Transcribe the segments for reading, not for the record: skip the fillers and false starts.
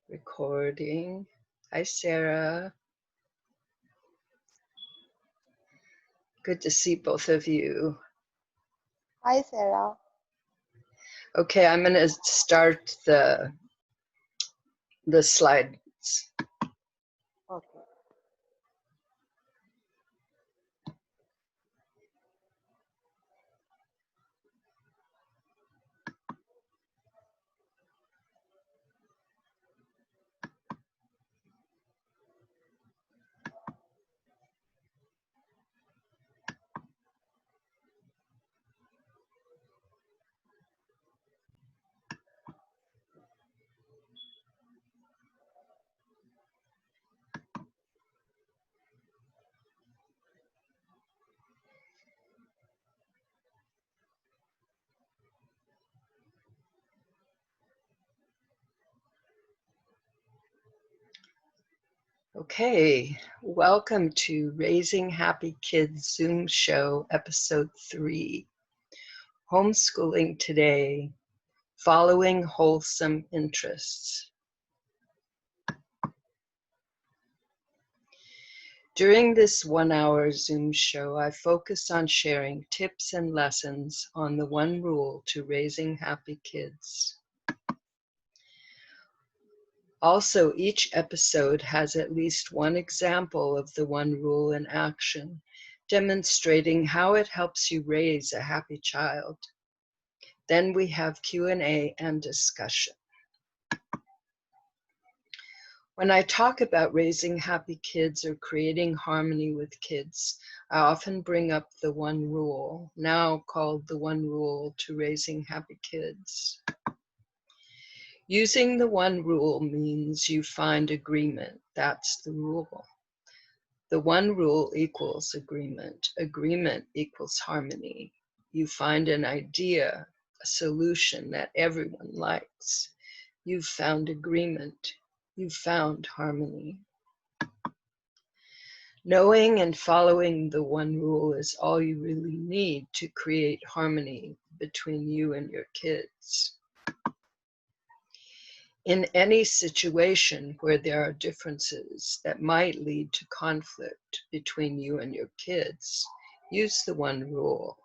Recording. Hi, Sera. Good to see both of you. Hi, Sera. Okay, I'm going to start the slides. Okay. Okay, welcome to Raising Happy Kids Zoom Show, Episode 3. Homeschooling today, following wholesome interests. During this 1-hour Zoom show, I focus on sharing tips and lessons on the one rule to raising happy kids. Also, each episode has at least one example of the one rule in action, demonstrating how it helps you raise a happy child. Then we have Q&A and discussion. When I talk about raising happy kids or creating harmony with kids, I often bring up the one rule, now called the one rule to raising happy kids. Using the one rule means you find agreement. That's the rule. The one rule equals agreement. Agreement equals harmony. You find an idea, a solution that everyone likes. You've found agreement. You've found harmony. Knowing and following the one rule is all you really need to create harmony between you and your kids. In any situation where there are differences that might lead to conflict between you and your kids, use the one rule.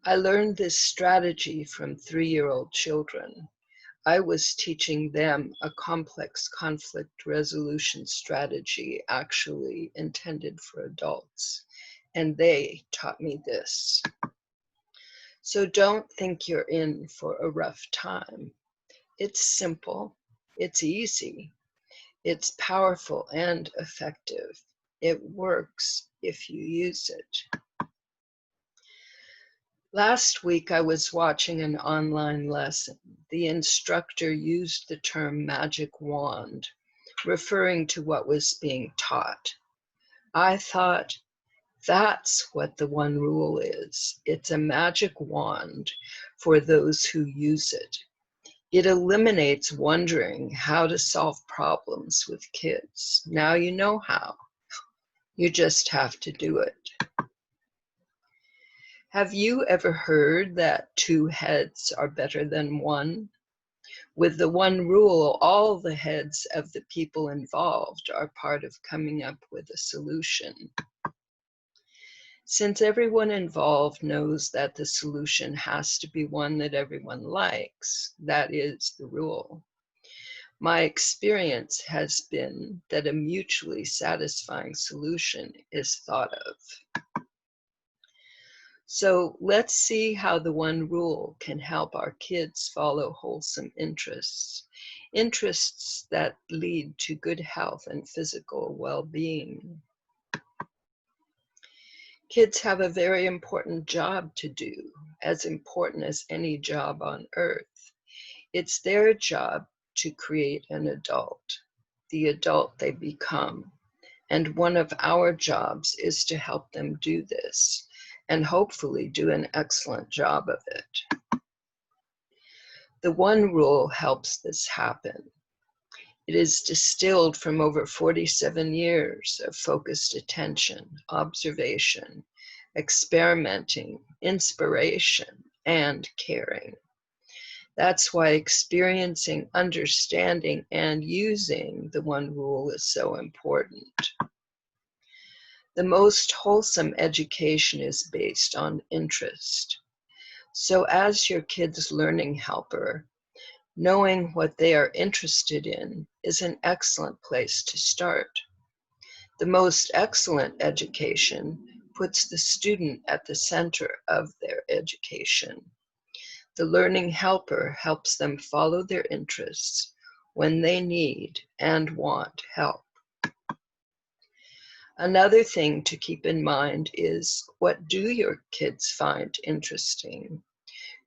I learned this strategy from 3-year-old children. I was teaching them a complex conflict resolution strategy actually intended for adults, and they taught me this. So don't think you're in for a rough time. It's simple, it's easy, it's powerful and effective. It works if you use it. Last week I was watching an online lesson. The instructor used the term magic wand, referring to what was being taught. I thought, that's what the one rule is. It's a magic wand for those who use it. It eliminates wondering how to solve problems with kids. Now you know how. You just have to do it. Have you ever heard that 2 heads are better than 1? With the one rule, all the heads of the people involved are part of coming up with a solution. Since everyone involved knows that the solution has to be one that everyone likes, that is the rule. My experience has been that a mutually satisfying solution is thought of. So let's see how the one rule can help our kids follow wholesome interests, interests that lead to good health and physical well-being. Kids have a very important job to do, as important as any job on earth. It's their job to create an adult, the adult they become. And one of our jobs is to help them do this, and hopefully do an excellent job of it. The one rule helps this happen. It is distilled from over 47 years of focused attention, observation, experimenting, inspiration, and caring. That's why experiencing, understanding, and using the one rule is so important. The most wholesome education is based on interest. So as your kid's learning helper, knowing what they are interested in is an excellent place to start. The most excellent education puts the student at the center of their education. The learning helper helps them follow their interests when they need and want help. Another thing to keep in mind is, what do your kids find interesting?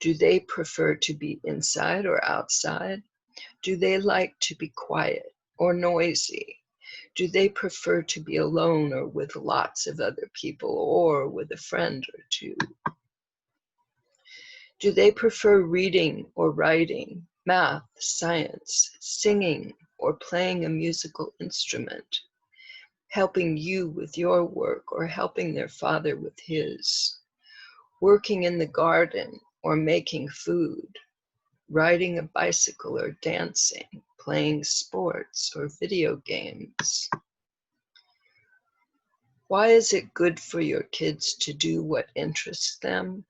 Do they prefer to be inside or outside? Do they like to be quiet or noisy? Do they prefer to be alone or with lots of other people or with a friend or two? Do they prefer reading or writing, math, science, singing, or playing a musical instrument, helping you with your work or helping their father with his, working in the garden or making food, riding a bicycle or dancing, playing sports or video games? Why is it good for your kids to do what interests them?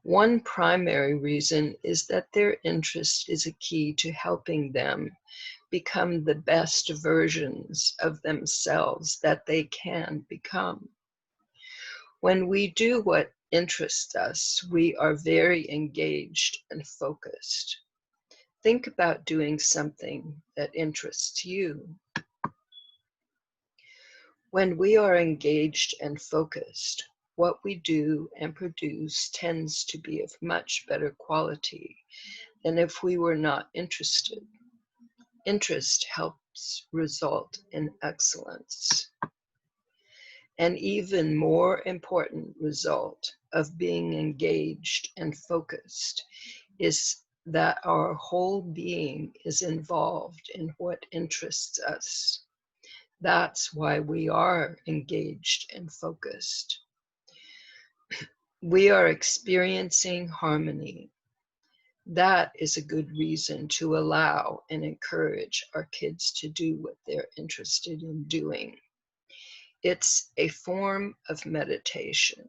One primary reason is that their interest is a key to helping them become the best versions of themselves that they can become. When we do what interests us, we are very engaged and focused. Think about doing something that interests you. When we are engaged and focused, what we do and produce tends to be of much better quality than if we were not interested. Interest helps result in excellence. An even more important result of being engaged and focused is that our whole being is involved in what interests us. That's why we are engaged and focused. We are experiencing harmony. That is a good reason to allow and encourage our kids to do what they're interested in doing. It's a form of meditation.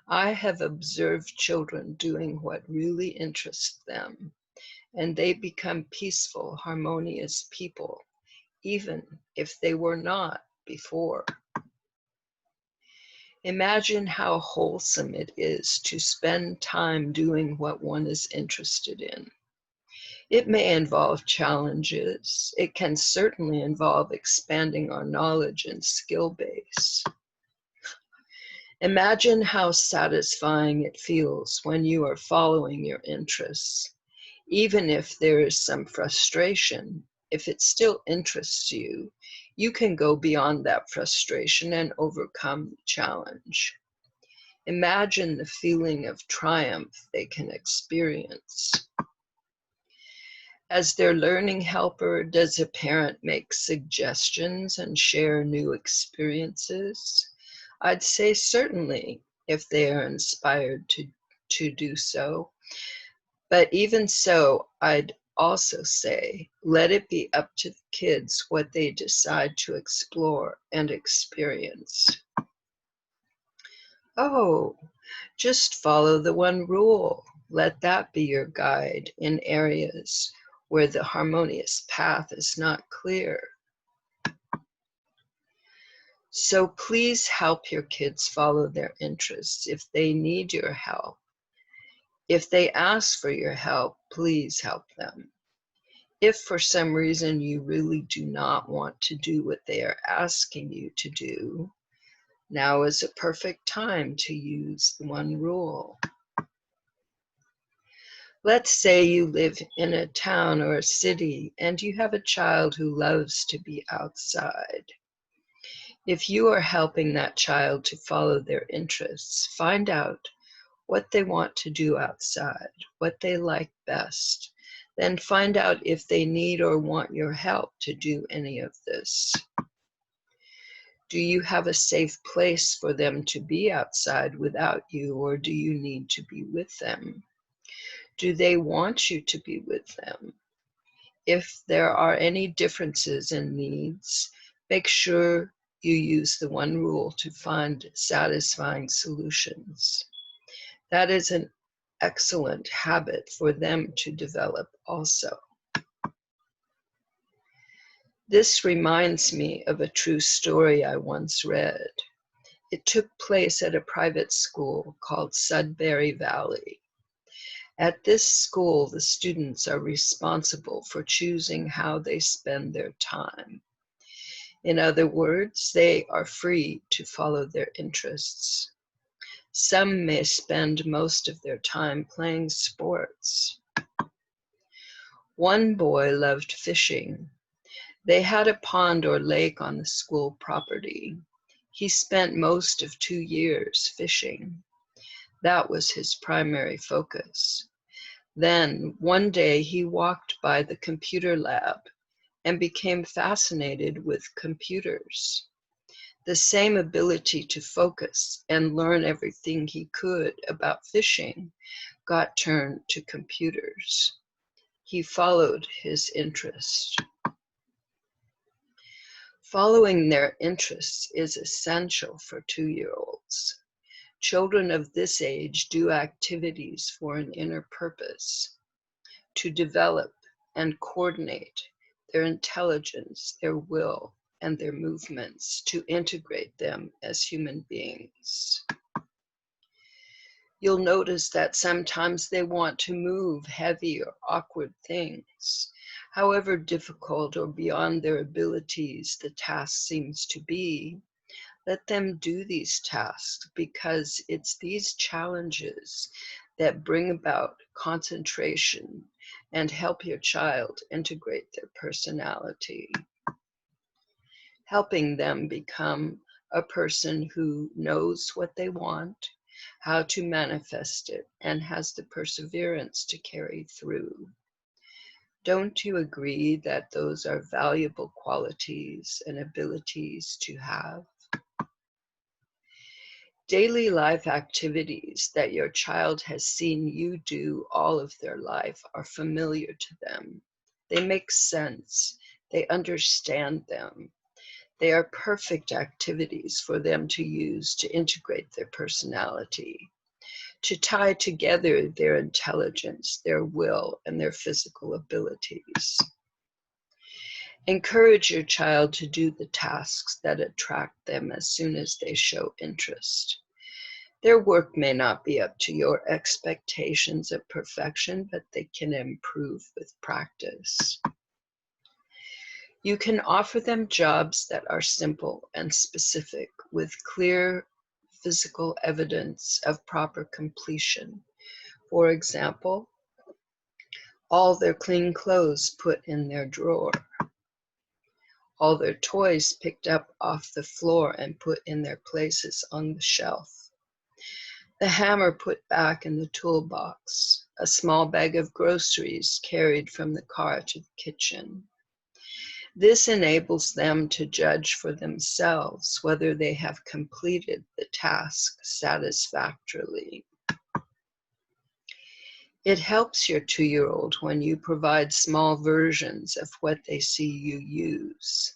I have observed children doing what really interests them, and they become peaceful, harmonious people, even if they were not before. Imagine how wholesome it is to spend time doing what one is interested in. It may involve challenges. It can certainly involve expanding our knowledge and skill base. Imagine how satisfying it feels when you are following your interests. Even if there is some frustration, if it still interests you, you can go beyond that frustration and overcome the challenge. Imagine the feeling of triumph they can experience. As their learning helper, does a parent make suggestions and share new experiences? I'd say certainly, if they are inspired to do so. But even so, I'd also say, let it be up to the kids what they decide to explore and experience. Oh, just follow the one rule. Let that be your guide in areas where the harmonious path is not clear. So please help your kids follow their interests if they need your help. If they ask for your help, please help them. If for some reason you really do not want to do what they are asking you to do, now is a perfect time to use the one rule. Let's say you live in a town or a city and you have a child who loves to be outside. If you are helping that child to follow their interests, find out what they want to do outside, what they like best. Then find out if they need or want your help to do any of this. Do you have a safe place for them to be outside without you, or do you need to be with them? Do they want you to be with them? If there are any differences in needs, make sure you use the one rule to find satisfying solutions. That is an excellent habit for them to develop also. This reminds me of a true story I once read. It took place at a private school called Sudbury Valley. At this school, the students are responsible for choosing how they spend their time. In other words, they are free to follow their interests. Some may spend most of their time playing sports. One boy loved fishing. They had a pond or lake on the school property. He spent most of 2 years fishing. That was his primary focus. Then, one day, he walked by the computer lab and became fascinated with computers. The same ability to focus and learn everything he could about fishing got turned to computers. He followed his interest. Following their interests is essential for 2-year-olds. Children of this age do activities for an inner purpose, to develop and coordinate their intelligence, their will, and their movements, to integrate them as human beings. You'll notice that sometimes they want to move heavy or awkward things. However difficult or beyond their abilities the task seems to be, let them do these tasks, because it's these challenges that bring about concentration and help your child integrate their personality, helping them become a person who knows what they want, how to manifest it, and has the perseverance to carry through. Don't you agree that those are valuable qualities and abilities to have? Daily life activities that your child has seen you do all of their life are familiar to them. They make sense. They understand them. They are perfect activities for them to use to integrate their personality, to tie together their intelligence, their will, and their physical abilities. Encourage your child to do the tasks that attract them as soon as they show interest. Their work may not be up to your expectations of perfection, but they can improve with practice. You can offer them jobs that are simple and specific, with clear physical evidence of proper completion. For example, all their clean clothes put in their drawer, all their toys picked up off the floor and put in their places on the shelf, the hammer put back in the toolbox, a small bag of groceries carried from the car to the kitchen. This enables them to judge for themselves whether they have completed the task satisfactorily. It helps your 2-year-old when you provide small versions of what they see you use.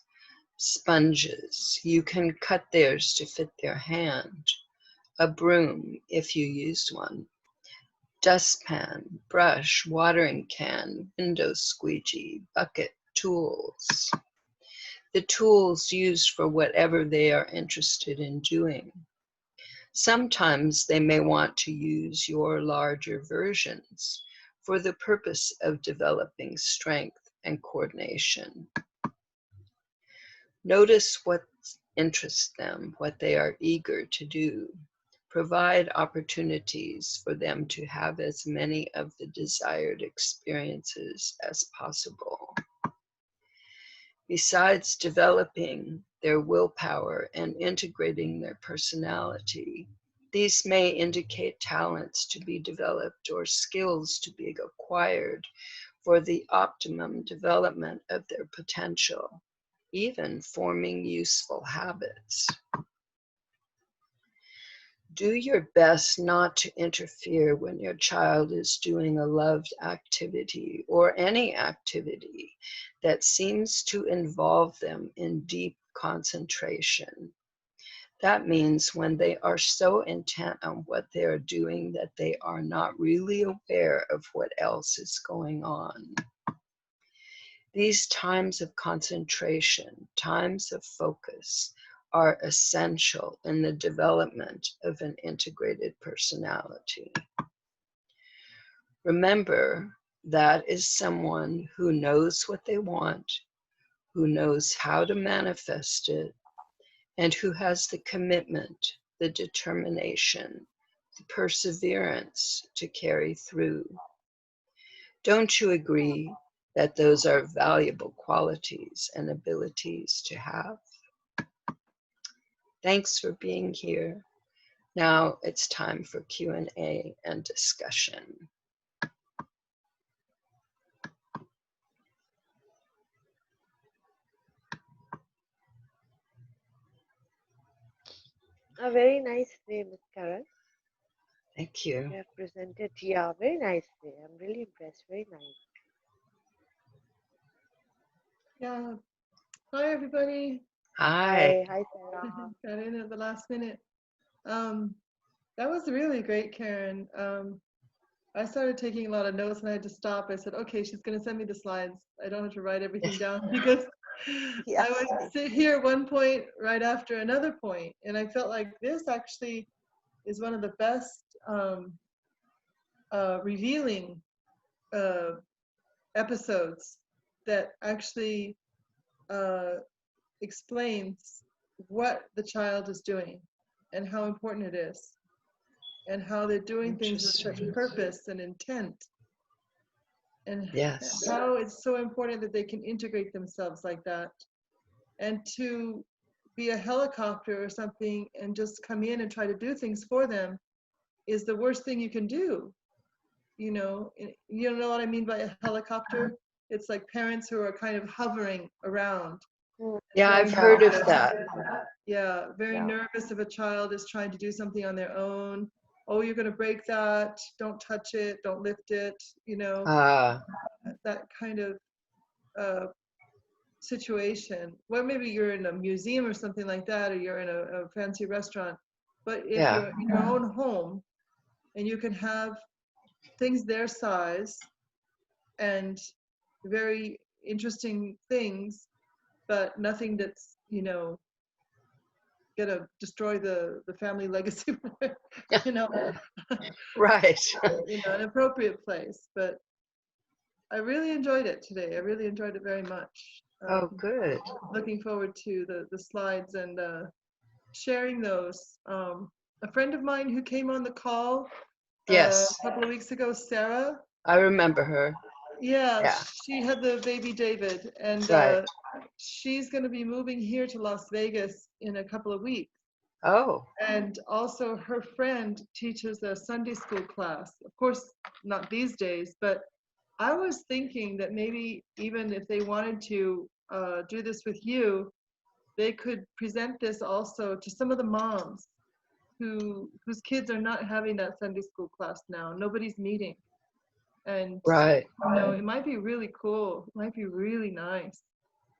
Sponges, you can cut theirs to fit their hand. A broom, if you used one. Dustpan, brush, watering can, window squeegee, bucket, tools. The tools used for whatever they are interested in doing. Sometimes they may want to use your larger versions for the purpose of developing strength and coordination. Notice what interests them, what they are eager to do. Provide opportunities for them to have as many of the desired experiences as possible. Besides developing their willpower and integrating their personality, these may indicate talents to be developed or skills to be acquired for the optimum development of their potential, even forming useful habits. Do your best not to interfere when your child is doing a loved activity or any activity that seems to involve them in deep concentration. That means when they are so intent on what they are doing that they are not really aware of what else is going on. These times of concentration, times of focus, are essential in the development of an integrated personality. Remember, that is someone who knows what they want, who knows how to manifest it, and who has the commitment, the determination, the perseverance to carry through. Don't you agree that those are valuable qualities and abilities to have? Thanks for being here. Now it's time for Q&A and discussion. A very nice way, Ms. Karen. Thank you. You have presented, yeah, very nice way. I'm really impressed. Very nice. Yeah. Hi, everybody. Hi. Hi, Sera. Got in at the last minute. That was really great, Karen. I started taking a lot of notes and I had to stop. I said, okay, she's going to send me the slides. I don't have to write everything down because Yes. I would sit here at one point right after another point. And I felt like this actually is one of the best revealing episodes that actually explains what the child is doing and how important it is and how they're doing things with such purpose and intent, and Yes. how it's so important that they can integrate themselves like that. And to be a helicopter or something and just come in and try to do things for them is the worst thing you can do. You know what I mean by a helicopter? It's like parents who are kind of hovering around. Yeah, I've heard of that. Yeah, very nervous if a child is trying to do something on their own. Oh, you're going to break that. Don't touch it. Don't lift it. That kind of situation. Well, maybe you're in a museum or something like that, or you're in a fancy restaurant. But if you're in your own home and you can have things their size and very interesting things, but nothing that's, gonna destroy the family legacy, Right. an appropriate place. But I really enjoyed it today. I really enjoyed it very much. Oh, good. Looking forward to the slides and sharing those. A friend of mine who came on the call Yes. a couple of weeks ago, Sera. I remember her. Yeah. She had the baby David, and she's going to be moving here to Las Vegas in a couple of weeks. Oh. And also her friend teaches a Sunday school class. Of course, not these days, but I was thinking that maybe even if they wanted to do this with you, they could present this also to some of the moms whose kids are not having that Sunday school class now. Nobody's meeting. And it might be really cool. It might be really nice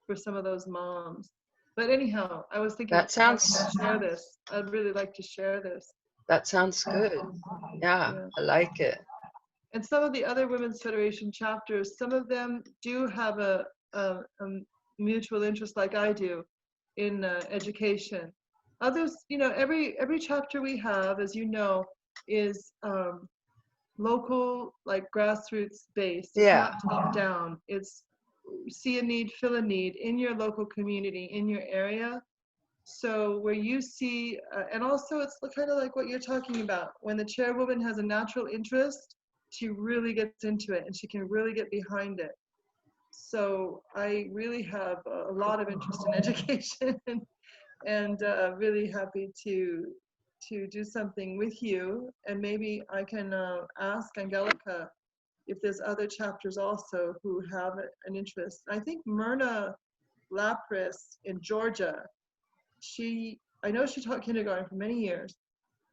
for some of those moms. But anyhow, I was thinking that sounds share this. I'd really like to share this. That sounds good. Yeah, I like it. And some of the other Women's Federation chapters, some of them do have a mutual interest like I do in education. Others, every chapter we have, as you know, is local, like grassroots based. It's not top down. It's see a need, fill a need in your local community, in your area. So where you see, and also it's kind of like what you're talking about. When the chairwoman has a natural interest, she really gets into it and she can really get behind it. So I really have a lot of interest in education and really happy to do something with you. And maybe I can ask Angelica if there's other chapters also who have an interest. I think Myrna Lapris in Georgia, I know she taught kindergarten for many years,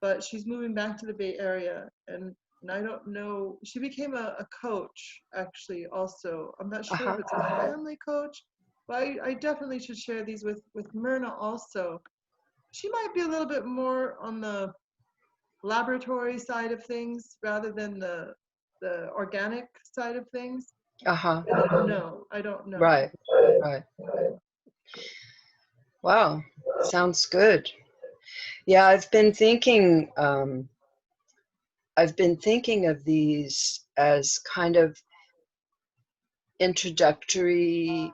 but she's moving back to the Bay Area, and I don't know. She became a coach, actually, also. I'm not sure if it's a family coach, but I definitely should share these with Myrna also. She might be a little bit more on the laboratory side of things rather than the organic side of things. Uh-huh. I don't know. Right. Right. Wow. Sounds good. Yeah, I've been thinking of these as kind of introductory,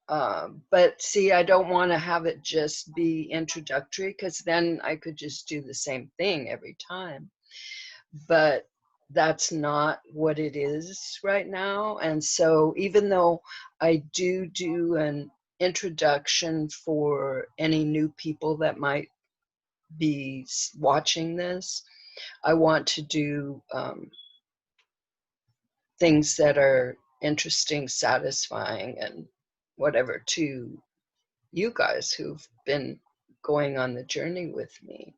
but see, I don't want to have it just be introductory, because then I could just do the same thing every time. But that's not what it is right now. And so even though I do an introduction for any new people that might be watching this, I want to do things that are interesting, satisfying, and whatever to you guys who've been going on the journey with me.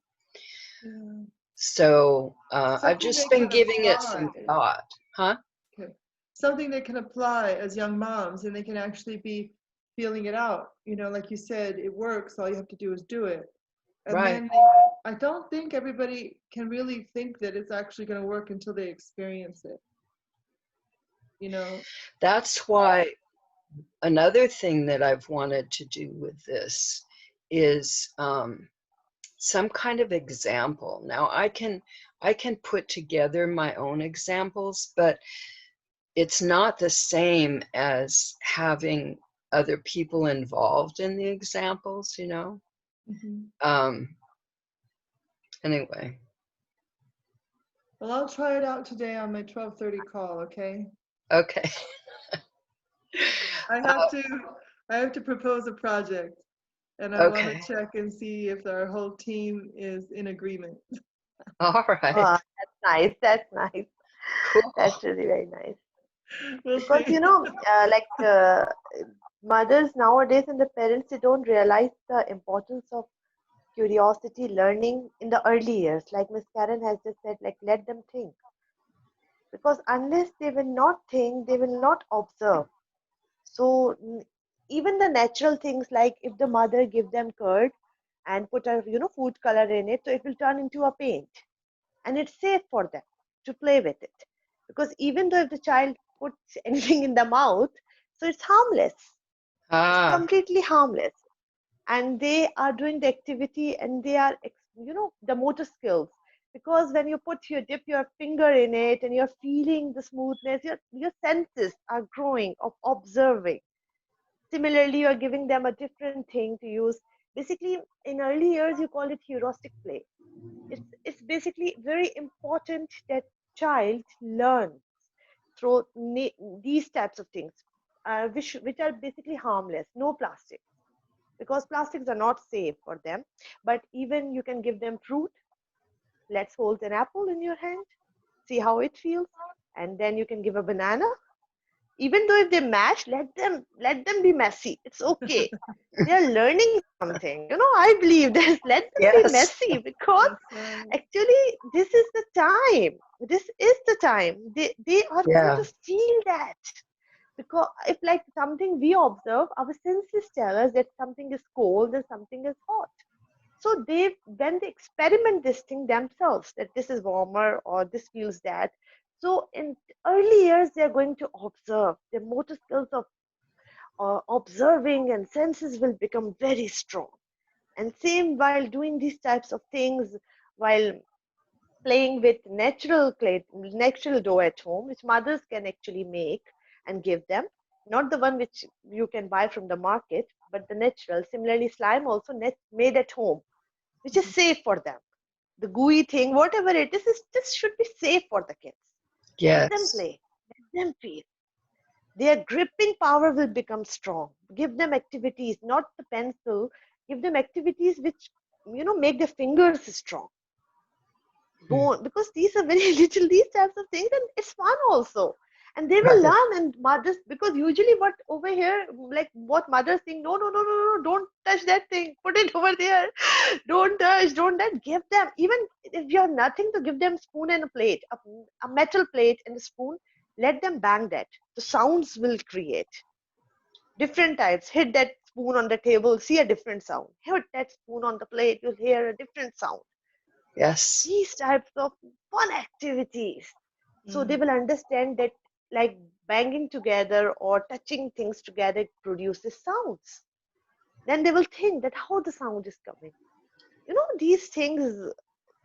Yeah. So I've Something just they been can giving it some apply. thought. Huh? Okay. Something they can apply as young moms, and they can actually be feeling it out. You know, like you said, it works. All you have to do is do it. And Right. then I don't think everybody can really think that it's actually going to work until they experience it. You know? That's why another thing that I've wanted to do with this is some kind of example. Now I can put together my own examples, but it's not the same as having other people involved in the examples, you know? Anyway. Well, I'll try it out today on my 12:30 call, okay? Okay. I have to propose a project, and I want to check and see if our whole team is in agreement. All right. Wow, that's nice. That's nice. Cool. That's really very nice. We'll Because, see. mothers nowadays and the parents, they don't realize the importance of curiosity, learning in the early years. Like Miss Karen has just said, like, let them think. Because unless they will not think, they will not observe. So even the natural things, like if the mother give them curd and put a food color in it, so it will turn into a paint, and it's safe for them to play with it. Because even though if the child puts anything in the mouth, so it's harmless. It's completely harmless, and they are doing the activity, and they are the motor skills. Because when you dip your finger in it and you're feeling the smoothness, your senses are growing of observing. Similarly, you're giving them a different thing to use. Basically, in early years, you call it heuristic play. It's basically very important that child learns through these types of things, which are basically harmless. No plastic, because plastics are not safe for them. But even you can give them fruit. Let's hold an apple in your hand, see how it feels, and then you can give a banana. Even though if they mash, let them be messy. It's okay. They're learning something. I believe this. Let them be messy, because actually this is the time. This is the time. They are going to feel that. Because if like something we observe, our senses tell us that something is cold and something is hot. So when they experiment this thing themselves, that this is warmer or this feels that. So in early years, they're going to observe. Their motor skills of observing and senses will become very strong. And same while doing these types of things, while playing with natural clay, natural dough at home, which mothers can actually make and give them, not the one which you can buy from the market, but the natural. Similarly, slime also made at home, which is safe for them. The gooey thing, whatever it is, this should be safe for the kids. Let them play, let them feel. Their gripping power will become strong. Give them activities, not the pencil. Give them activities which make their fingers strong. Because these are very little, these types of things, and it's fun also. And they will learn. And mothers, because usually what over here, like what mothers think, no, no, no, no, no, don't touch that thing, put it over there, don't touch, don't that. Give them, even if you have nothing, to give them spoon and a plate, a metal plate and a spoon, let them bang that. The sounds will create different types. Hit that spoon on the table, see a different sound. Hit that spoon on the plate, you'll hear a different sound. Yes. These types of fun activities, so they will understand that, like banging together or touching things together, it produces sounds. Then they will think that how the sound is coming. These things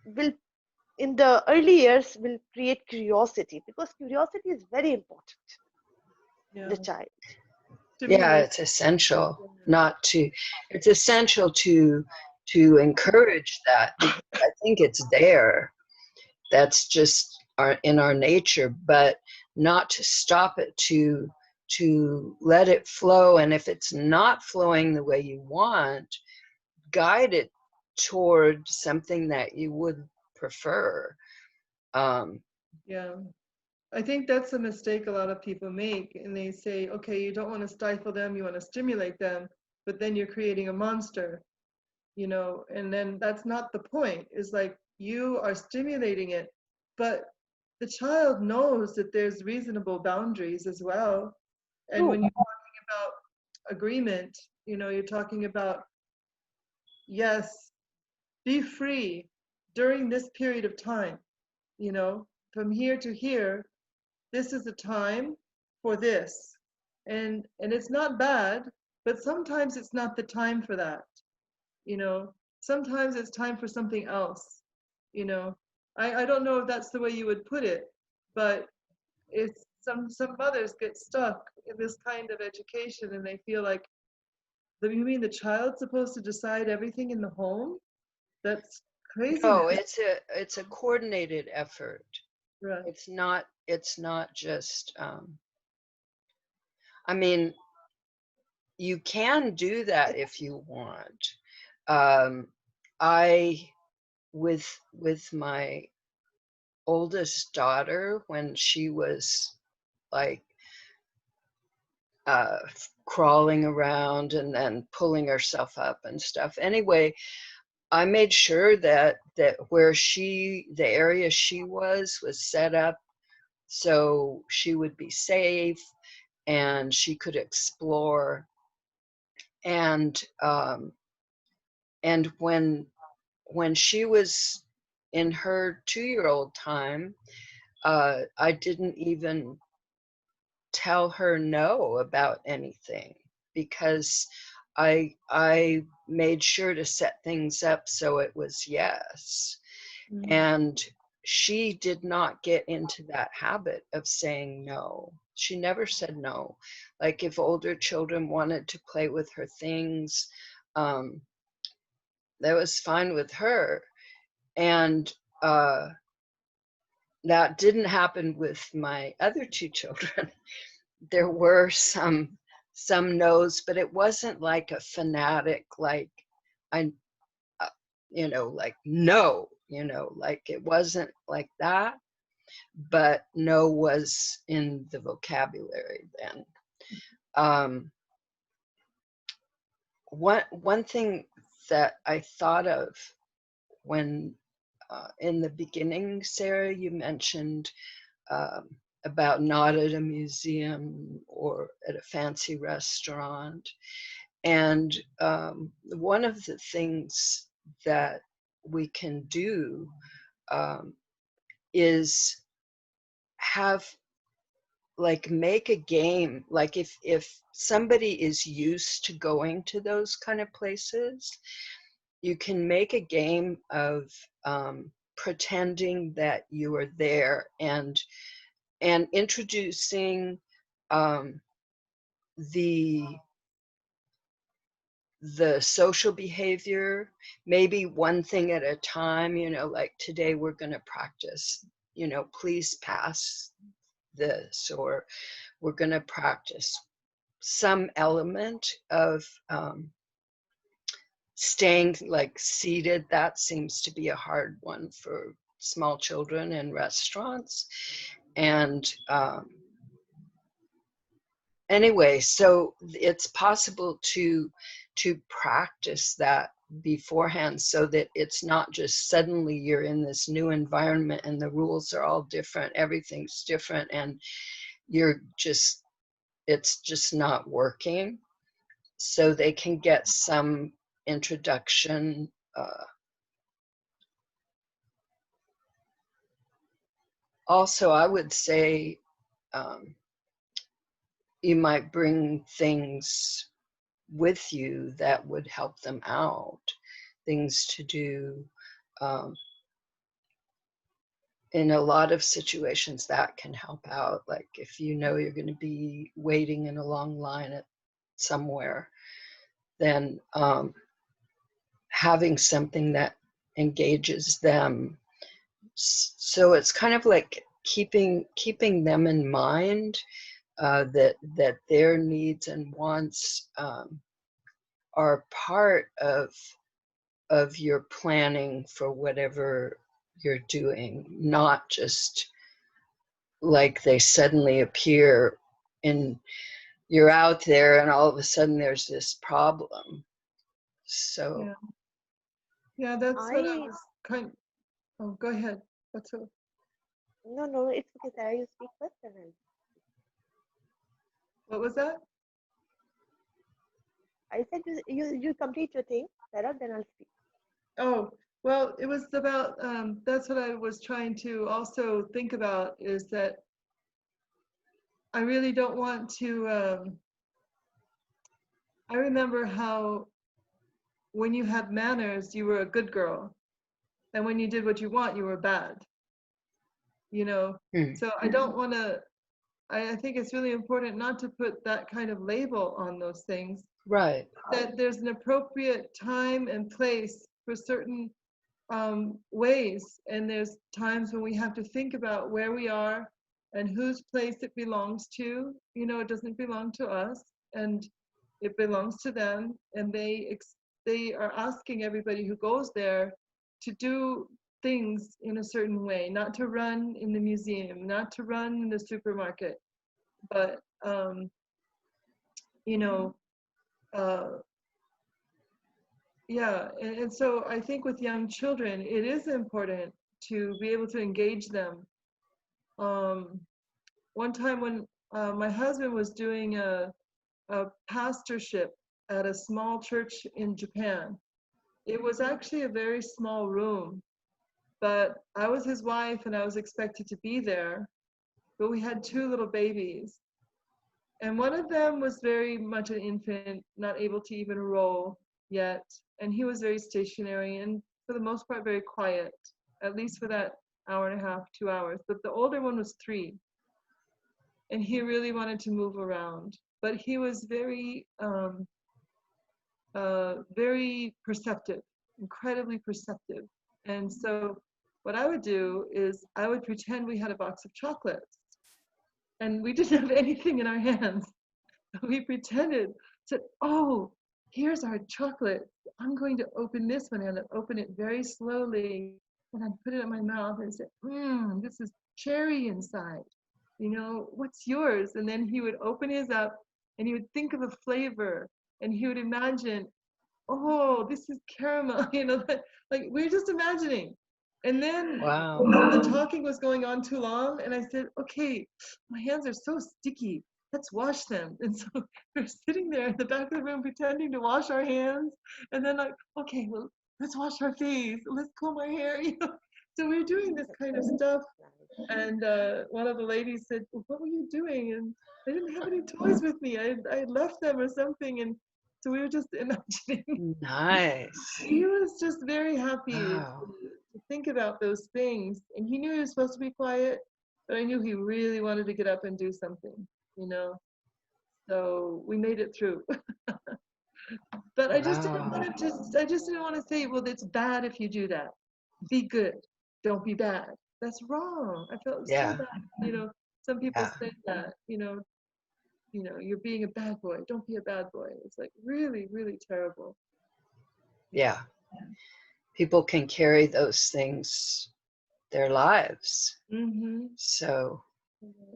will, in the early years, will create curiosity, because curiosity is very important in Yeah. the child. Yeah, Stimulate. it's essential it's essential to encourage that, because I think it's there. That's just in our nature, but not to stop it, to let it flow. And if it's not flowing the way you want, guide it toward something that you would prefer. Yeah. I think that's a mistake a lot of people make. And they say, okay, you don't want to stifle them, you want to stimulate them, but then you're creating a monster, and then that's not the point. It's like you are stimulating it, but the child knows that there's reasonable boundaries as well. And True. when you're talking about agreement, you're talking about, yes, be free during this period of time, from here to here, this is the time for this. And it's not bad, but sometimes it's not the time for that. Sometimes it's time for something else. you know I don't know if that's the way you would put it, but it's some mothers get stuck in this kind of education and they feel like, you mean the child's supposed to decide everything in the home? That's no, craziness. it's a coordinated effort. Right. It's not just I mean, you can do that if you want. I with my oldest daughter, when she was like crawling around and then pulling herself up and stuff. Anyway, I made sure that the area she was set up so she would be safe and she could explore. And and when she was in her 2-year-old time, I didn't even tell her no about anything, because I made sure to set things up so it was yes. Mm. And she did not get into that habit of saying no. She never said no. Like if older children wanted to play with her things, um, that was fine with her. And that didn't happen with my other 2 children. There were some no's, but it wasn't like a fanatic, like I, like no, like it wasn't like that. But no was in the vocabulary then. One thing that I thought of when in the beginning, Sera, you mentioned about not at a museum or at a fancy restaurant. And one of the things that we can do is make a game. Like if somebody is used to going to those kind of places, you can make a game of pretending that you are there and introducing the social behavior, maybe one thing at a time, like today we're going to practice, please pass this, or we're going to practice some element of staying like seated. That seems to be a hard one for small children in restaurants. And anyway, so it's possible to practice that beforehand, so that it's not just suddenly you're in this new environment and the rules are all different, everything's different, and it's just not working. So they can get some introduction. Also, I would say you might bring things with you that would help them out, things to do. In a lot of situations that can help out. Like if you know you're going to be waiting in a long line at somewhere, then having something that engages them. So it's kind of like keeping them in mind, that their needs and wants are part of your planning for whatever you're doing, not just like they suddenly appear and you're out there and all of a sudden there's this problem. So yeah, that's what I was kind. Oh, go ahead. Batool. No, it's okay, Sarah. You speak first, and then What was that? I said you complete your thing, Sarah. Then I'll speak. Oh, well, it was about, that's what I was trying to also think about, is that I really don't want to, I remember how when you had manners, you were a good girl. And when you did what you want, you were bad. You know, so I don't want to, I think it's really important not to put that kind of label on those things. right. That there's an appropriate time and place for certain ways, and there's times when we have to think about where we are and whose place it belongs to. You know, it doesn't belong to us, and it belongs to them, and they are asking everybody who goes there to do things in a certain way, not to run in the museum, not to run in the supermarket, but you know, yeah, and so I think with young children, it is important to be able to engage them. One time when my husband was doing a pastorship at a small church in Japan, it was actually a very small room, but I was his wife and I was expected to be there, but we had two little babies. And one of them was very much an infant, not able to even roll yet. And he was very stationary and for the most part very quiet, at least for that hour and a half, 2 hours. But the older one was 3. And he really wanted to move around. But he was very, very perceptive, incredibly perceptive. And so what I would do is I would pretend we had a box of chocolates. And we didn't have anything in our hands. We pretended, said, oh, here's our chocolate. I'm going to open this one, and I'd open it very slowly. And I'd put it in my mouth and say, this is cherry inside. You know, what's yours? And then he would open his up and he would think of a flavor and he would imagine, oh, this is caramel, you know, like we're just imagining. And then the talking was going on too long, and I said, okay, my hands are so sticky, let's wash them. And so we're sitting there in the back of the room pretending to wash our hands, and then like, okay, well, let's wash our face, let's comb our hair, you know. So we're doing this kind of stuff. And one of the ladies said, well, what were you doing? And I didn't have any toys with me. I left them or something. And so we were just imagining. Nice. He was just very happy Wow. to think about those things. And he knew he was supposed to be quiet, but I knew he really wanted to get up and do something, you know. So we made it through. But I just didn't want to say, well, it's bad if you do that. Be good. Don't be bad. That's wrong. I felt so bad. You know, some people say that, you know, you're being a bad boy. Don't be a bad boy. It's like really, really terrible. Yeah. People can carry those things their lives. Mm-hmm. So.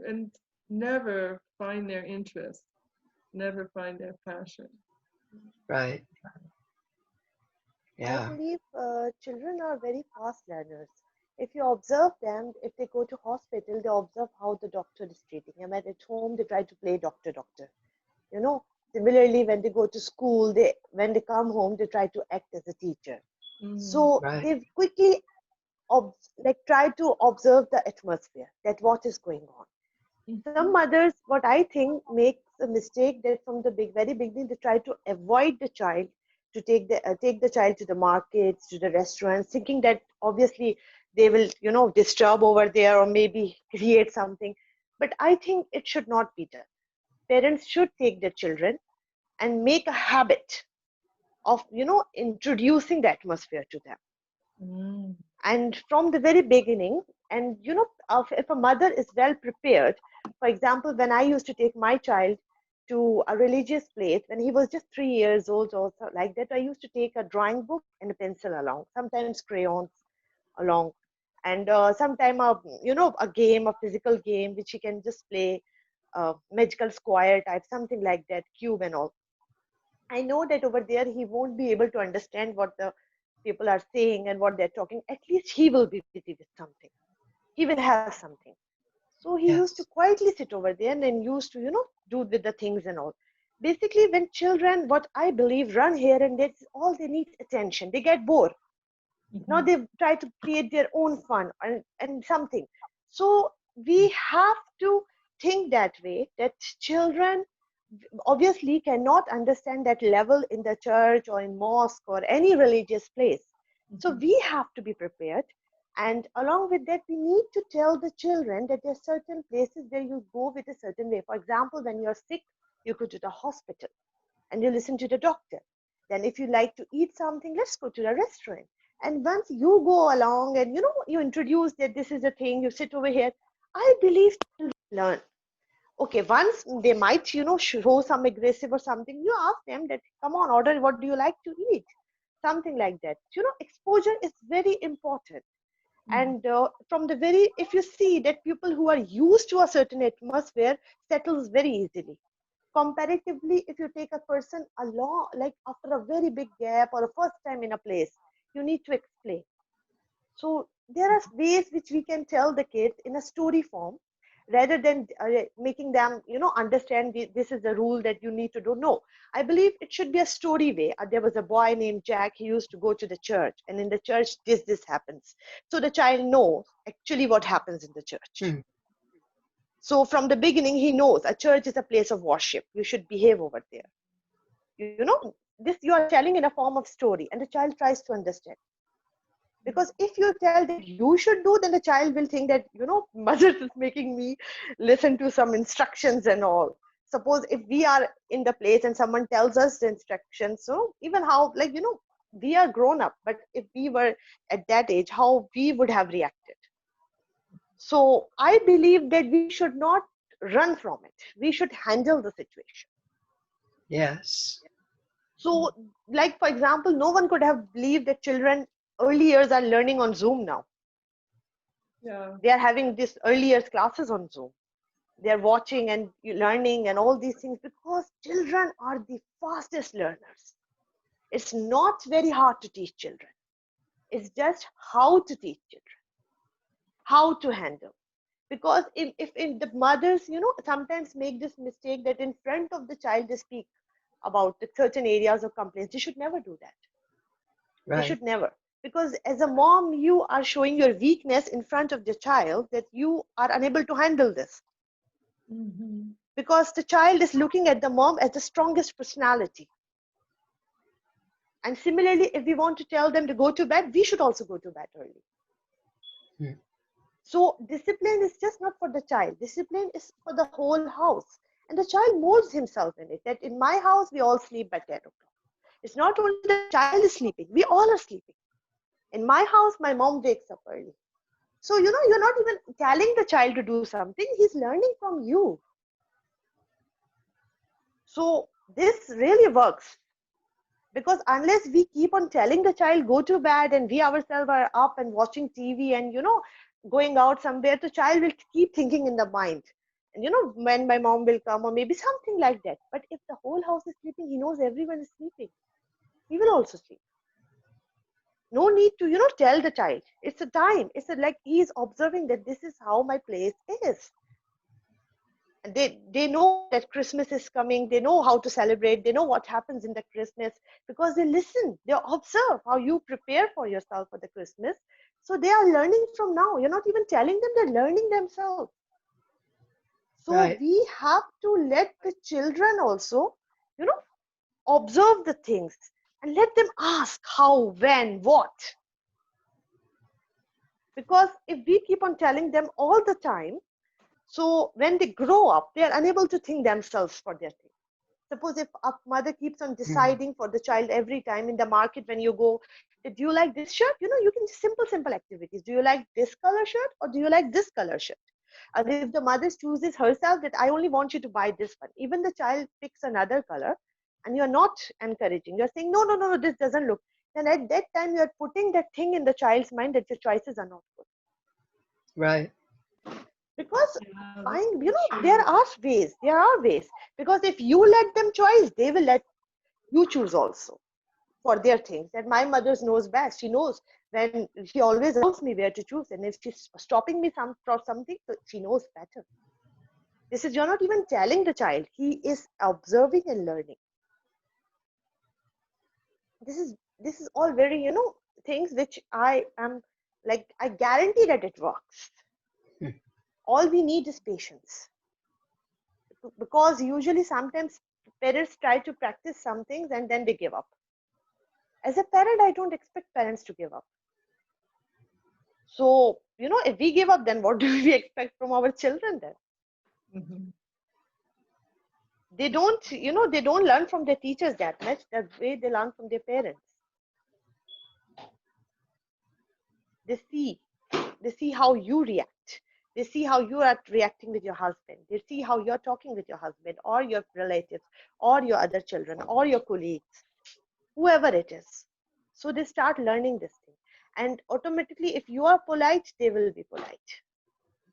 And never find their interest. never find their passion. Right. I Yeah. believe children are very fast learners. If you observe them, if they go to hospital, they observe how the doctor is treating them. At home, they try to play doctor, doctor. You know, similarly, when they go to school, when they come home, they try to act as a teacher. Mm. So Right. they quickly try to observe the atmosphere, that what is going on. Some Mhm. mothers, what I think, makes a mistake that from the very beginning they try to avoid the child, to take the child to the markets, to the restaurants, thinking that obviously they will, disturb over there or maybe create something. But I think it should not be done. Parents should take their children and make a habit of, introducing the atmosphere to them, Mm. and from the very beginning. And if a mother is well prepared, for example, when I used to take my child to a religious place when he was just 3 years old, also like that, I used to take a drawing book and a pencil along, sometimes crayons along, and sometime a game, a physical game which he can just play, magical square type, something like that, cube and all. I know that over there he won't be able to understand what the people are saying and what they're talking. At least he will be busy with something. He will have something. So he used to Yes. quietly sit over there and used to, do with the things and all. Basically, when children, what I believe, run here and that's all they need attention. They get bored. Now Mhm. they try to create their own fun and something. So we have to think that way, that children obviously cannot understand that level in the church or in mosque or any religious place. So Mhm. we have to be prepared. And along with that, we need to tell the children that there are certain places where you go with a certain way. For example, when you're sick, you go to the hospital and you listen to the doctor. Then if you like to eat something, let's go to the restaurant. And once you go along and you introduce that this is a thing, you sit over here, I believe children learn. Okay, once they might show some aggressive or something, you ask them that, come on, order, what do you like to eat, something like that. Exposure is very important. Mhm. And from the very, if you see that people who are used to a certain atmosphere settles very easily, comparatively if you take a person along, like after a very big gap or a first time in a place, you need to explain. So there are ways which we can tell the kids in a story form, rather than making them, understand this is the rule that you need to do. No, I believe it should be a story way. There was a boy named Jack. He used to go to the church, and in the church, this happens. So the child knows actually what happens in the church. Hmm. So from the beginning, he knows a church is a place of worship. You should behave over there. This you are telling in a form of story, and the child tries to understand. Because if you tell that you should do, then the child will think that mother is making me listen to some instructions and all. Suppose if we are in the place and someone tells us the instructions, so even how, like, we are grown up, but if we were at that age, how we would have reacted. So I believe that we should not run from it, we should handle the situation. Yes. So, like, for example, no one could have believed that children early years are learning on Zoom now. Yeah. They are having this early years classes on Zoom. They are watching and learning and all these things, because children are the fastest learners. It's not very hard to teach children. It's just how to teach children, how to handle. Because if the mothers, sometimes make this mistake that in front of the child they speak about the certain areas of complaints. They should never do that. They Right. should never. Because as a mom, you are showing your weakness in front of the child, that you are unable to handle this. Mhm. Because the child is looking at the mom as the strongest personality. And similarly, if we want to tell them to go to bed, we should also go to bed early. Hmm. So discipline is just not for the child. Discipline is for the whole house. And the child molds himself in it. That in my house, we all sleep by 10 o'clock. It's not only the child is sleeping, we all are sleeping. In my house, my mom wakes up early. So, you're not even telling the child to do something, he's learning from you. So, this really works. Because unless we keep on telling the child go to bed and we ourselves are up and watching TV and going out somewhere, the child will keep thinking in the mind And when my mom will come, or maybe something like that. But if the whole house is sleeping, he knows everyone is sleeping. He will also sleep. No need to, tell the child. It's a time. It's like he is observing that this is how my place is. And they know that Christmas is coming. They know how to celebrate. They know what happens in the Christmas, because they listen. They observe how you prepare for yourself for the Christmas. So they are learning from now. You're not even telling them, they're learning themselves. So Right. we have to let the children also, observe the things and let them ask how, when, what. Because if we keep on telling them all the time, so when they grow up, they are unable to think themselves for their thing. Suppose if a mother keeps on Mm. deciding for the child every time in the market when you go, do you like this shirt? You can simple activities. Do you like this color shirt or do you like this color shirt? And if the mother chooses herself that I only want you to buy this one, even the child picks another color and you're not encouraging, you're saying, no, no, no, no, this doesn't look. Then at that time, you're putting that thing in the child's mind that your choices are not good. Right. Because Yeah, that's buying, true. there are ways. Because if you let them choose, they will let you choose also for their things. And my mother knows best. She knows when she always allows me where to choose. And if she's stopping me for something, so she knows better. This is, you're not even telling the child. He is observing and learning. This is all very, things which I am like, I guarantee that it works. Hmm. All we need is patience. Because usually sometimes parents try to practice some things and then they give up. As a parent, I don't expect parents to give up. So, if we give up, then what do we expect from our children then? Mhm. They don't learn from their teachers that much, the way they learn from their parents. They see, they see how you react. They see how you are reacting with your husband. They see how you're talking with your husband or your relatives or your other children or your colleagues, whoever it is. So they start learning this thing. And automatically, if you are polite, they will be polite.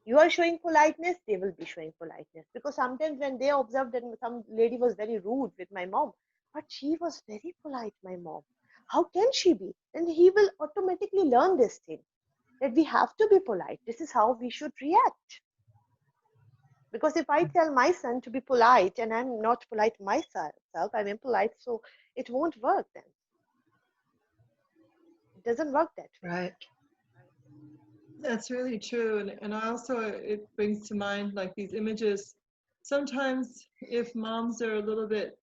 You are showing politeness, they will be showing politeness. Because sometimes when they observed that some lady was very rude with my mom, but she was very polite, my mom. How can she be? And he will automatically learn this thing, that we have to be polite. This is how we should react. Because if I tell my son to be polite and I'm not polite myself, I'm impolite, so it won't work then. It doesn't work that way. Right. That's really true. And also, it brings to mind like these images. Sometimes, if moms are a little bit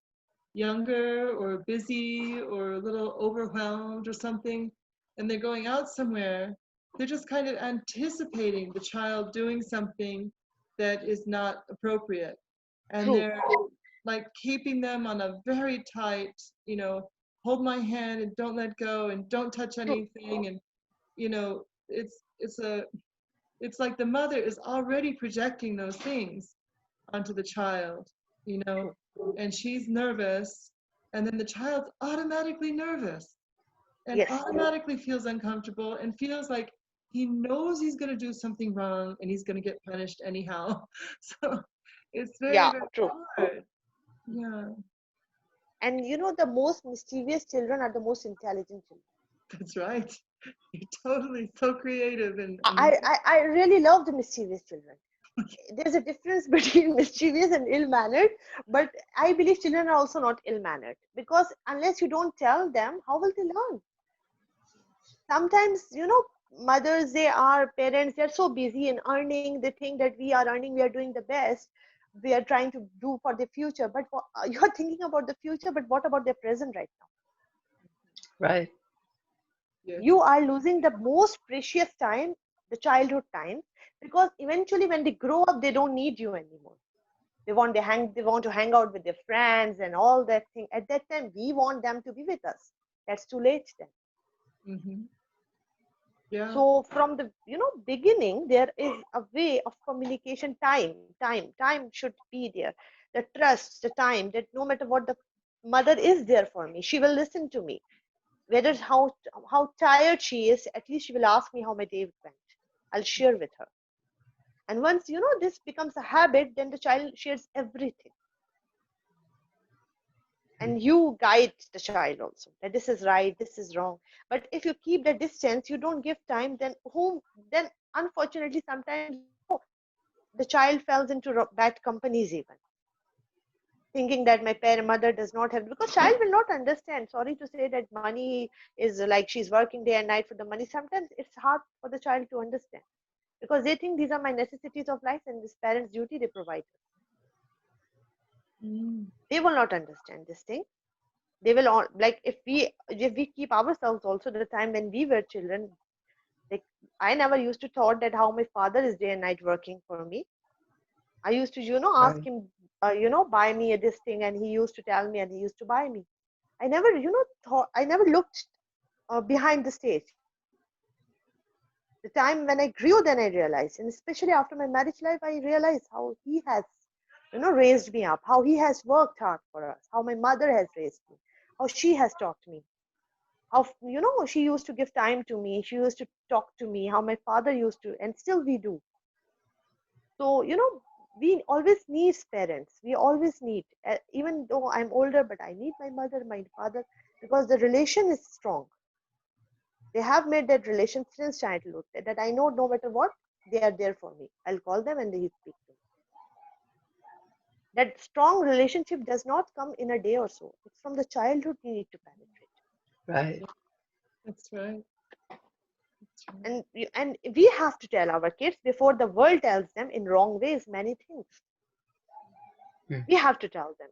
younger or busy or a little overwhelmed or something, and they're going out somewhere, they're just kind of anticipating the child doing something that is not appropriate. And True. they're like keeping them on a very tight, hold my hand and don't let go and don't touch True. anything. And, it's like the mother is already projecting those things onto the child, you know, True. and she's nervous, and then the child's automatically nervous and Yes. automatically feels uncomfortable and feels like he knows he's going to do something wrong and he's going to get punished anyhow. So it's very, Yeah. very True. hard. Yeah, And the most mischievous children are the most intelligent children. that's right. You're totally so creative and I really love the mischievous children. There's a difference between mischievous and ill-mannered, but I believe children are also not ill-mannered, because unless you don't tell them, how will they learn? Sometimes, mothers, parents, they're so busy in earning, they think that we are earning, we are doing the best, we are trying to do for the future, but you're thinking about the future, but what about their present right now? Right. yes. You are losing the most precious time, the childhood time, because eventually when they grow up, they don't need you anymore. They want to hang out with their friends and all that thing. At that time, we want them to be with us. That's too late then. Hmm. Yeah. So from the beginning, there is a way of communication. Time should be there. The trust, the time, that no matter what, the mother is there for me. She will listen to me. Whether how tired she is, at least she will ask me how my day went. I'll share with her. And once, this becomes a habit, then the child shares everything. And you guide the child also that this is right, this is wrong. But if you keep the distance, you don't give time, then unfortunately sometimes, the child falls into bad companies even, thinking that my parent mother does not have, because child will not understand. Sorry to say that money is like she's working day and night for the money. Sometimes it's hard for the child to understand, because they think these are my necessities of life and this parents duty they provide. Mm. They will not understand this thing. They will all, like, if we keep ourselves also, the time when we were children, like, I never used to thought that how my father is day and night working for me. I used to, ask Right. him, buy me this thing, and he used to tell me, and he used to buy me. I never, thought, I never looked behind the stage. The time when I grew, then I realized, and especially after my marriage life, I realized how he has, raised me up, how he has worked hard for us, how my mother has raised me, how she has taught me, how, she used to give time to me, she used to talk to me, how my father used to, and still we do. So, we always need parents. We always need, even though I'm older, but I need my mother, my father, because the relation is strong. They have made that relation since childhood, that I know no matter what, they are there for me. I'll call them and they speak to me. That strong relationship does not come in a day or so. It's from the childhood you need to penetrate. Right. That's right. That's right. And we have to tell our kids before the world tells them in wrong ways many things. Mm. We have to tell them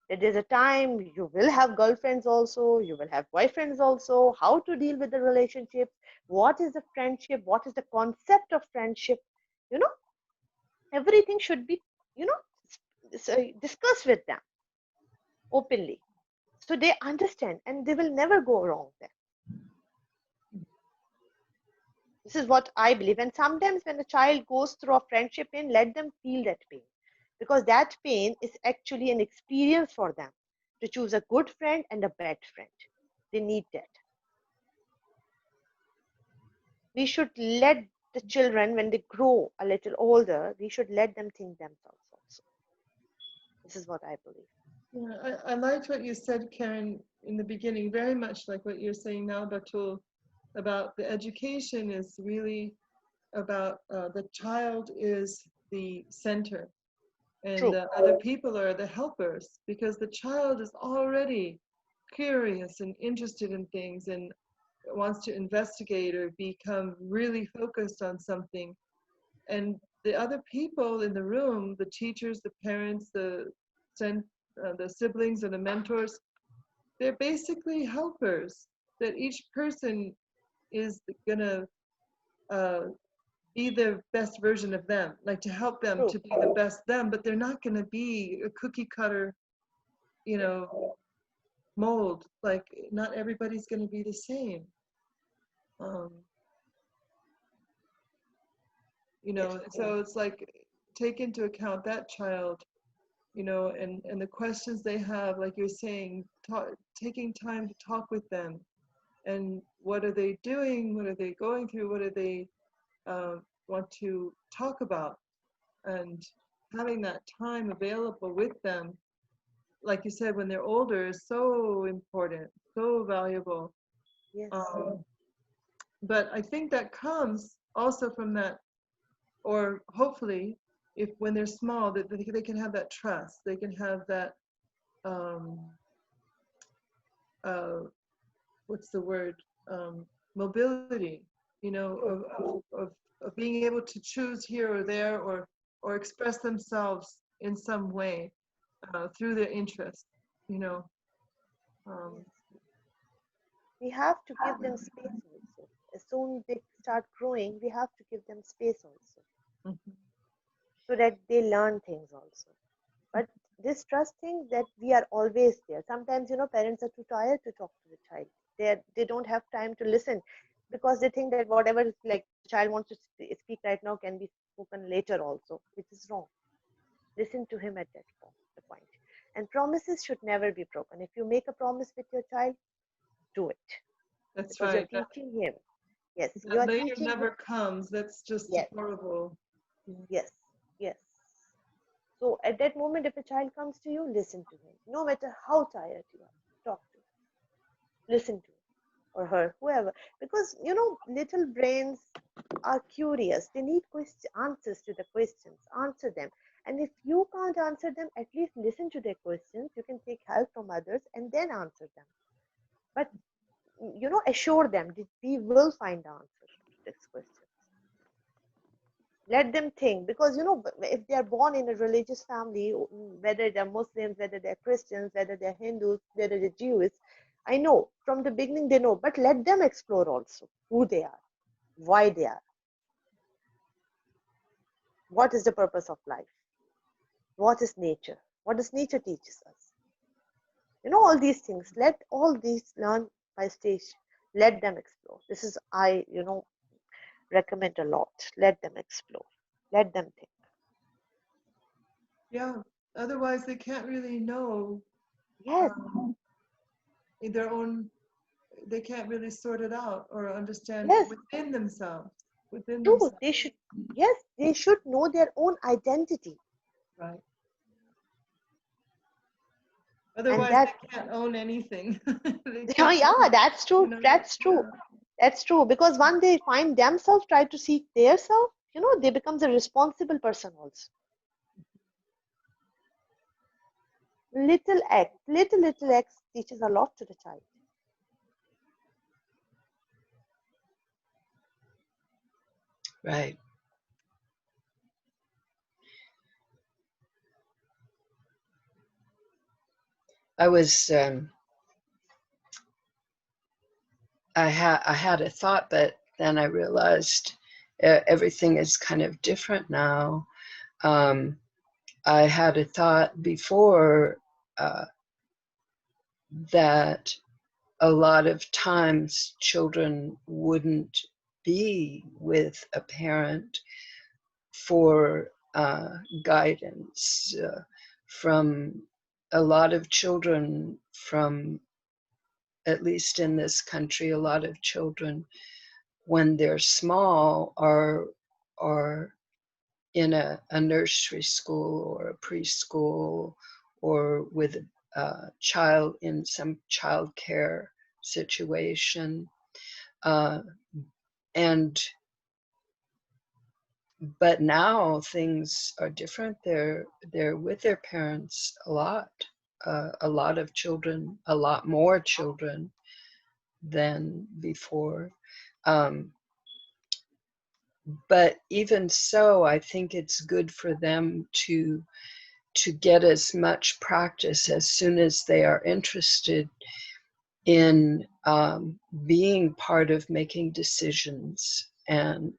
that there's a time you will have girlfriends also, you will have boyfriends also, how to deal with the relationships, what is the friendship, what is the concept of friendship. You know, everything should be, discussed with them openly. So they understand and they will never go wrong there. This is what I believe. And sometimes when a child goes through a friendship pain, let them feel that pain. Because that pain is actually an experience for them to choose a good friend and a bad friend. They need that. We should let the children, when they grow a little older, we should let them think themselves also. This is what I believe. Yeah, I liked what you said, Karen, in the beginning, very much like what you're saying now, Batool, about the education is really about the child is the center and True. the other people are the helpers, because the child is already curious and interested in things and wants to investigate or become really focused on something. And the other people in the room, the teachers, the parents, the siblings or the mentors, they're basically helpers, that each person is gonna uh, be the best version of them, like to help them True. to be the best them, but they're not gonna be a cookie cutter, you know, mold. Like not everybody's gonna be the same. Um, Yes. so it's like take into account that child, and the questions they have, like you're saying, taking time to talk with them, and what are they doing, what are they going through, what do they want to talk about, and having that time available with them, like you said, when they're older, is so important, so valuable. Yes. But I think that comes also from that, or hopefully, if when they're small, that they can have that trust, they can have that um, uh, what's the word, mobility, True. of being able to choose here or there, or express themselves in some way through their interest, you know. Um, Yes. We have to give them space also. As soon they start growing, we have to give them space also, mhm. so that they learn things also. But this trust thing, that we are always there. Sometimes, parents are too tired to talk to the child. They don't have time to listen, because they think that whatever is, like, the child wants to speak right now can be spoken later also, which is wrong. Listen to him at that point. And promises should never be broken. If you make a promise with your child, do it, That's because you're right. teaching him. Yes, you That are later teaching him. never comes. That's just Yes, horrible. Yes, yes. So at that moment, if a child comes to you, listen to him. No matter how tired you are, talk to him. Listen to him or her, whoever. Because, little brains are curious. They need answers to the questions. Answer them. And if you can't answer them, at least listen to their questions. You can take help from others and then answer them. But, assure them that we will find the answer to this question. Let them think, because if they are born in a religious family, whether they're Muslims, whether they're Christians, whether they're Hindus, whether they're Jews, I know from the beginning they know, but let them explore also who they are, why they are, what is the purpose of life, what is nature, what does nature teaches us, all these things. Let all these learn by stage. Let them explore. This is I recommend a lot. Let them explore, let them think. Yeah. Otherwise, they can't really know Yes. their own. They can't really sort it out or understand Yes. within themselves. Within True, themselves. they should, yes, they should know their own identity. Right. And Otherwise, that, they can't own anything. They yeah, can't. yeah, that's true. That's true. Yeah. That's true. Because when they find themselves, try to seek their self, they become a responsible person also. Little acts teaches a lot to the child. Right. I was I had a thought, but then I realized everything is kind of different now. I had a thought before that a lot of times children wouldn't be with a parent for guidance from a lot of children from, at least in this country, a lot of children when they're small are in a nursery school or a preschool or with a child in some child care situation. And but now things are different. They're with their parents a lot. A lot of children, a lot more children than before. But even so, I think it's good for them to get as much practice as soon as they are interested in being part of making decisions and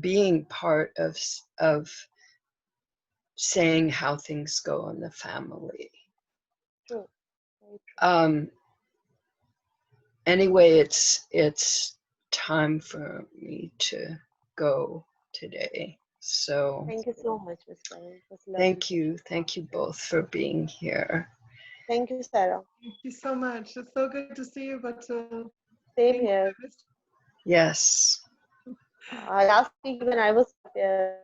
being part of saying how things go in the family. True. Very true. Anyway, it's time for me to go today. So Thank you so much, Miss Karen. It was lovely. thank you both for being here. Thank you, Sarah. Thank you so much. It's so good to see you, Batool. Same Thank you. here. Yes. Last week even I was here.